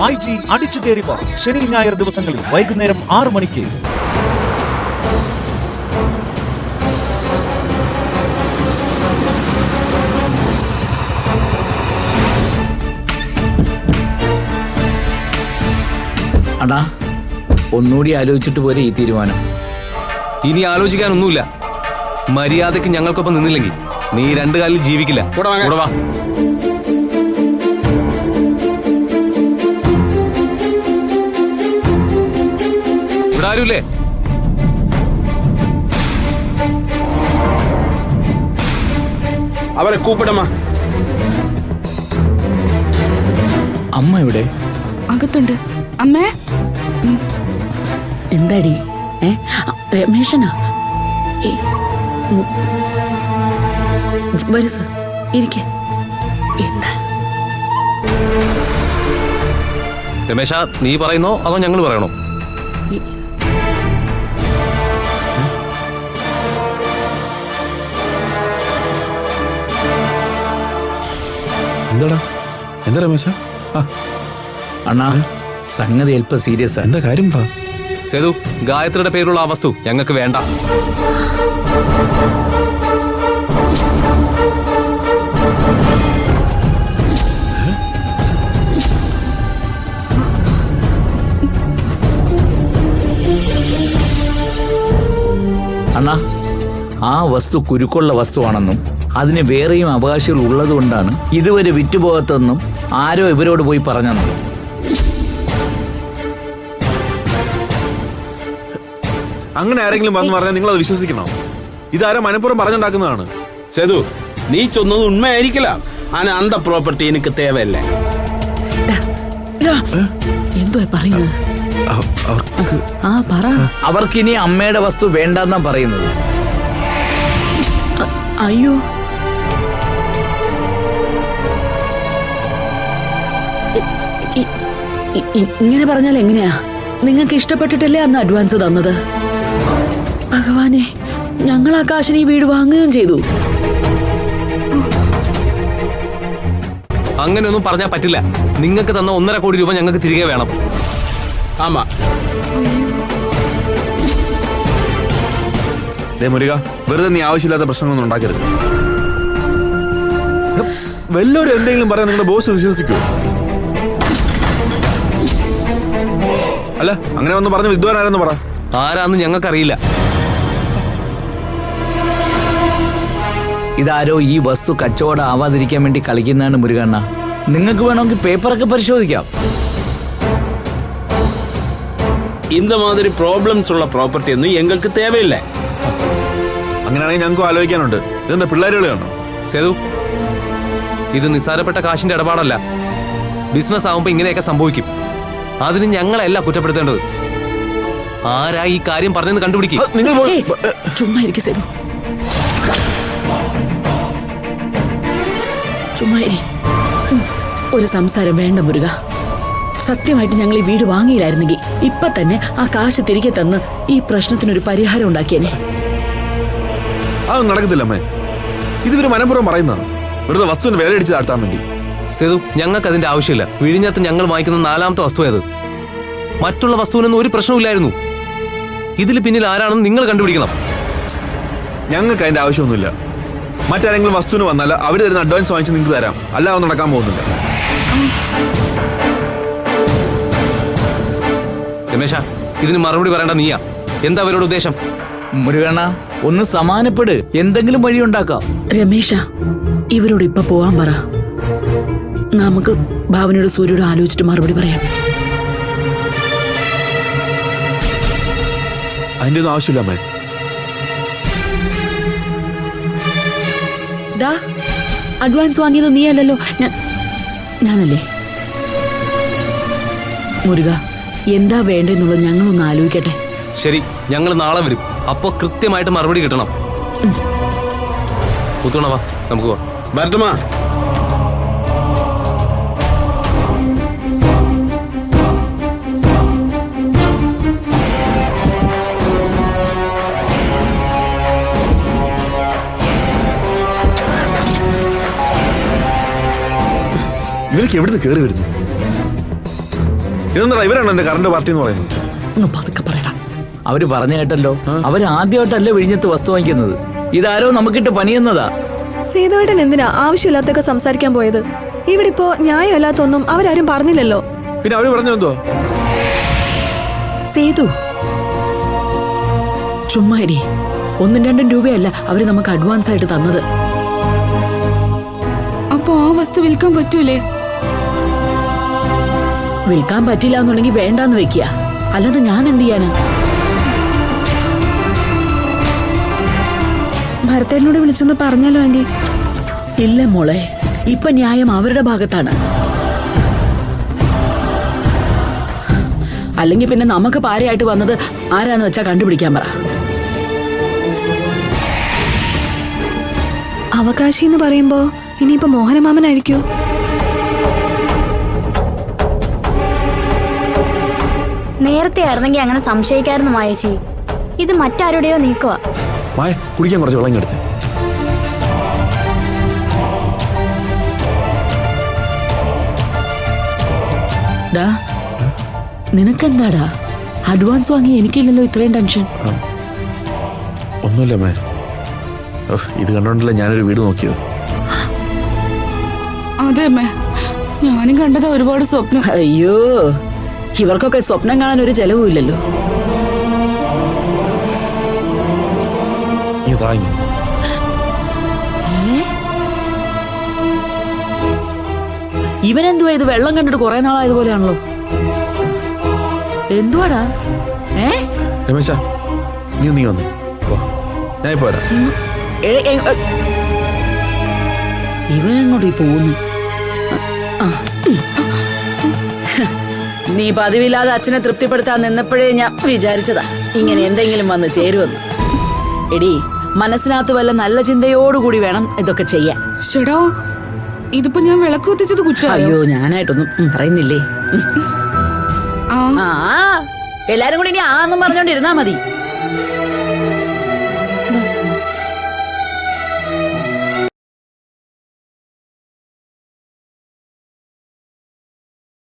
YG അടിച്ചു കയറിപ്പോ ശനി ഞായർ ദിവസങ്ങളിൽ വൈകുന്നേരം 6 മണിക്ക്. അടാ, ഒന്നുകൂടി ആലോചിച്ചിട്ട് പോരെ ഈ തീരുമാനം. ഇനി ആലോചിക്കാനൊന്നുമില്ല. മര്യാദക്ക് ഞങ്ങൾക്കൊപ്പം നിന്നില്ലെങ്കിൽ നീ 2 കാലിൽ ജീവിക്കില്ല. കൂടെ വാ. ഇവിടെ ആരുമില്ലേ? അവരെ കൂപ്പിടമ്മ. അമ്മ എവിടെ? അകത്തുണ്ട്. അമ്മേ. എന്താടി? രമേശനാ? വരൂ സർ, ഇരിക്കെ. എന്താ രമേശ, നീ പറയുന്നോ അതോ ഞങ്ങൾ പറയണോ? എന്താടാ? എന്താ രമേശ? അണ്ണാ, സംഗതി അല്പം സീരിയസ്. എന്താ കാര്യം പറ. സേതു, ഗായത്രിയുടെ പേരുള്ള ആ വസ്തു ഞങ്ങൾക്ക് വേണ്ട. അണ്ണാ, ആ വസ്തു കുരുക്കുള്ള വസ്തുവാണെന്നും അതിന് വേറെയും അവകാശികൾ ഉള്ളതുകൊണ്ടാണ് ഇതുവരെ വിറ്റുപോകത്തെന്നും ആരോ ഇവരോട് പോയി പറഞ്ഞെന്നും. അങ്ങനെ ആരെങ്കിലും വന്ന് പറഞ്ഞാൽ നിങ്ങൾ അത് വിശ്വസിക്കണോ? ഇതാരോ മനഃപൂർവ്വം പറഞ്ഞുണ്ടാക്കുന്നതാണ്. സേതു, നീ ചൊന്നത് ഉണ്മയായിരിക്കില്ല. ആന അന്ത പ്രോപ്പർട്ടി എനിക്ക് തേവയല്ല. എന്തോ പറയുന്നത്? പറ. അവർക്കിനി അമ്മയുടെ വസ്തു വേണ്ടെന്നാ പറയുന്നത്. അയ്യോ, ഇങ്ങനെ പറഞ്ഞാൽ എങ്ങനെയാ? നിങ്ങൾക്ക് ഇഷ്ടപ്പെട്ടിട്ടല്ലേ അന്ന് അഡ്വാൻസ് തന്നത്? ഭഗവാനെ, ഞങ്ങൾ ആ കാശിന് ഈ വീട് വാങ്ങുകയും ചെയ്തു. അങ്ങനെയൊന്നും പറഞ്ഞാൽ പറ്റില്ല. നിങ്ങൾക്ക് തന്ന 1.5 കോടി രൂപ ഞങ്ങൾക്ക് തിരികെ വേണം. ആമാ. മുരുക, വെറുതെ നീ ആവശ്യമില്ലാത്ത പ്രശ്നങ്ങളൊന്നും ഉണ്ടാക്കരുത്. വല്ലവരും എന്തെങ്കിലും പറയാൻ നിങ്ങളുടെ ബോസ് വിശ്വസിക്കുമോ? അല്ല, അങ്ങനെ ഒന്ന് പറഞ്ഞ് വിദ്വാൻ ആരെന്ന് പറ. ആരാന്ന് ഞങ്ങൾക്കറിയില്ല. ഇതാരോ ഈ വസ്തു കച്ചവടം ആവാതിരിക്കാൻ വേണ്ടി കളിക്കുന്നതാണ് മുരുകണ്ണ. നിങ്ങൾക്ക് വേണമെങ്കിൽ പേപ്പറൊക്കെ പരിശോധിക്കാം. இந்த மாதிரி പ്രോബ്ലംസ് ഉള്ള പ്രോപ്പർട്ടി ഒന്നും ഞങ്ങൾക്ക് തേവയില്ല. അങ്ങനെയാണെങ്കിൽ ഞങ്ങൾക്ക് ആലോചിക്കാനുണ്ട്. ഇതെന്താ പിള്ളേരുകൾ കാണോ? സേതു, ഇത് നിസ്സാരപ്പെട്ട കാശിന്റെ ഇടപാടല്ല. ബിസിനസ് ആവുമ്പോ ഇങ്ങനെയൊക്കെ സംഭവിക്കും. അതിന് ഞങ്ങളല്ല കുറ്റപ്പെടുത്തേണ്ടത്. ആരാ ഈ കാര്യം പറഞ്ഞെന്ന് കണ്ടുപിടിക്കും. ചുമ്മാ ഇരിക്കും സേതു, ചുമ്മാ ഇരി. ഒരു സംസാരം വേണ്ട മുരുക. സത്യമായിട്ട് ഞങ്ങൾ ഈ വീട് വാങ്ങിയില്ലായിരുന്നെങ്കിൽ ഇപ്പൊ തന്നെ ആ കാശ് തിരികെ തന്ന് ഈ പ്രശ്നത്തിനൊരു പരിഹാരം ഉണ്ടാക്കിയേനെ. അതൊന്നും നടക്കത്തില്ല അമ്മേ. ഇതുവരെ മനഃപൂർവ്വം പറയുന്നതാണ്, വെറുതെ വസ്തുവിന് വേലടിച്ച് താഴ്ത്താൻ വേണ്ടി. സേതു, ഞങ്ങൾക്ക് അതിന്റെ ആവശ്യമില്ല. വിഴിഞ്ഞത്ത് ഞങ്ങൾ വാങ്ങിക്കുന്ന 4ാമത്തെ വസ്തു അത്. മറ്റുള്ള വസ്തുവിനൊന്നും ഒരു പ്രശ്നമില്ലായിരുന്നു. ഇതിൽ പിന്നിൽ ആരാണെന്ന് നിങ്ങൾ കണ്ടുപിടിക്കണം. ഞങ്ങൾക്ക് അതിന്റെ ആവശ്യമൊന്നുമില്ല. മറ്റാരെങ്കിലും വസ്തുവിന് വന്നാൽ അവർ തരുന്ന അഡ്വാൻസ് വാങ്ങിച്ച് നിങ്ങൾക്ക് തരാം. അല്ലാതെ ഒന്നും നടക്കാൻ പോകുന്നില്ല. രമേശ, ഇതിന് മറുപടി പറയേണ്ട നീയാ. എന്താ അവരുടെ ഉദ്ദേശം? മുരുകണ്ണ, ഒന്ന് സമാനപ്പെട്. എന്തെങ്കിലും വഴിയുണ്ടാക്കാം. രമേശ, ഇവരോട് ഇപ്പൊ പോവാൻ പറ. നമുക്ക് ഭാവനയോട് സൂര്യോട് ആലോചിച്ചിട്ട് മറുപടി പറയാം. അതിന്റെ ഒന്നും ആവശ്യമില്ല അമ്മേ. അഡ്വാൻസ് വാങ്ങിയത് നീ അല്ലല്ലോ, ഞാനല്ലേ? മുരുക, എന്താ വേണ്ടെന്നുള്ളത് ഞങ്ങളൊന്ന് ആലോചിക്കട്ടെ. ശരി, ഞങ്ങൾ നാളെ വരും. അപ്പോ കൃത്യമായിട്ട് മറുപടി കിട്ടണം. പുത്തുണവാ, നമുക്ക് പോവാം. വരട്ടുമാ. ഇവർക്ക് എവിടുന്ന് കയറി വരുന്നു? ഇതെന്താ ഇവരാണ് എന്റെ കറണ്ട് പാർട്ടി എന്ന് പറയുന്നത്? ഒന്ന് പതുക്കെ പറയടാ. അവര് പറഞ്ഞു കേട്ടല്ലോ, അവര് ആദ്യമായിട്ടല്ലേ വിഴിഞ്ഞത്ത് വസ്തു വാങ്ങിക്കുന്നത്. ഇതാരോ നമുക്കിട്ട് പണിയുന്നതാ. സേതുവേട്ടൻ എന്തിനാ ആവശ്യമില്ലാത്തൊക്കെ സംസാരിക്കാൻ പോയത്? ഇവിടെ ഇപ്പോ ന്യായമല്ലാത്തൊന്നും അവരാരും പറഞ്ഞില്ലല്ലോ. പിന്നെ അവര് പറഞ്ഞു എന്തോ? സേതു ചുമ്മാരി, 1-2 രൂപയല്ല അവര് നമുക്ക് അഡ്വാൻസ് ആയിട്ട് തന്നത്. അപ്പൊ ആ വസ്തു വിൽക്കാൻ പറ്റൂലേ? വിൽക്കാൻ പറ്റില്ല എന്നുണ്ടെങ്കിൽ വേണ്ടാന്ന് വെക്കുക, അല്ലാതെ ഞാൻ എന്ത് ചെയ്യാനാ? ഭരതേട്ടനോട് വിളിച്ചൊന്ന് പറഞ്ഞാലോ ആന്റി? ഇല്ല മോളെ, ഇപ്പൊ ന്യായം അവരുടെ ഭാഗത്താണ്. അല്ലെങ്കിൽ പിന്നെ നമുക്ക് പാരയായിട്ട് വന്നത് ആരാന്ന് വെച്ചാ കണ്ടുപിടിക്കാൻ പറ. അവകാശി എന്ന് പറയുമ്പോ ഇനിയിപ്പോ മോഹനമാമനായിരിക്കോ? നേരത്തെ ആയിരുന്നെങ്കിൽ അങ്ങനെ സംശയിക്കായിരുന്നു മായേച്ചി. ഇത് മറ്റാരുടെയോ നീക്കുക. മായ, കുടിക്കാൻ കുറച്ച് വെള്ളം എടുത്ത്. ഡാ, നിനക്കെന്താടാ? അഡ്വാൻസ് വാങ്ങി എനിക്കില്ലല്ലോ ഇത്രയും ടെൻഷൻ. ഒന്നുമില്ല മേ, ഇത് കണ്ടോണ്ടല്ലേ ഞാനൊരു വീട് നോക്കിയത്. അതെ അമ്മേ, ഞാനും കണ്ടത് ഒരുപാട് സ്വപ്നം. അയ്യോ, ഇവർക്കൊക്കെ സ്വപ്നം കാണാൻ ഒരു ചെലവും ഇല്ലല്ലോ. ഇവനെന്തുവാ ഇത്? വെള്ളം കണ്ടിട്ട് കുറെ നാളായതുപോലെയാണല്ലോ. എന്തുവാടാ? രമേശ, നീ വന്നേ, ഞാൻ ഇപ്പൊ വരാം. ഇവനെങ്ങോട്ട് പോകുന്നു? നീ പതിവില്ലാതെ അച്ഛനെ തൃപ്തിപ്പെടുത്താൻ നിന്നപ്പോഴേ ഞാൻ വിചാരിച്ചതാ ഇങ്ങനെ എന്തെങ്കിലും വന്ന് ചേരുമെന്ന്. എടി, മനസ്സിനകത്ത് വല്ല നല്ല ചിന്തയോടുകൂടി വേണം ഇതൊക്കെ ചെയ്യാൻ. ചേടാ, ഇതിപ്പോ ഞാൻ വിളക്ക് കുത്തിച്ചത് കുറ്റം. അയ്യോ, ഞാനായിട്ടൊന്നും പറയുന്നില്ലേ. ആ എല്ലാരും കൂടി ഇനി ആന്നും പറഞ്ഞോണ്ടിരുന്നാ മതി.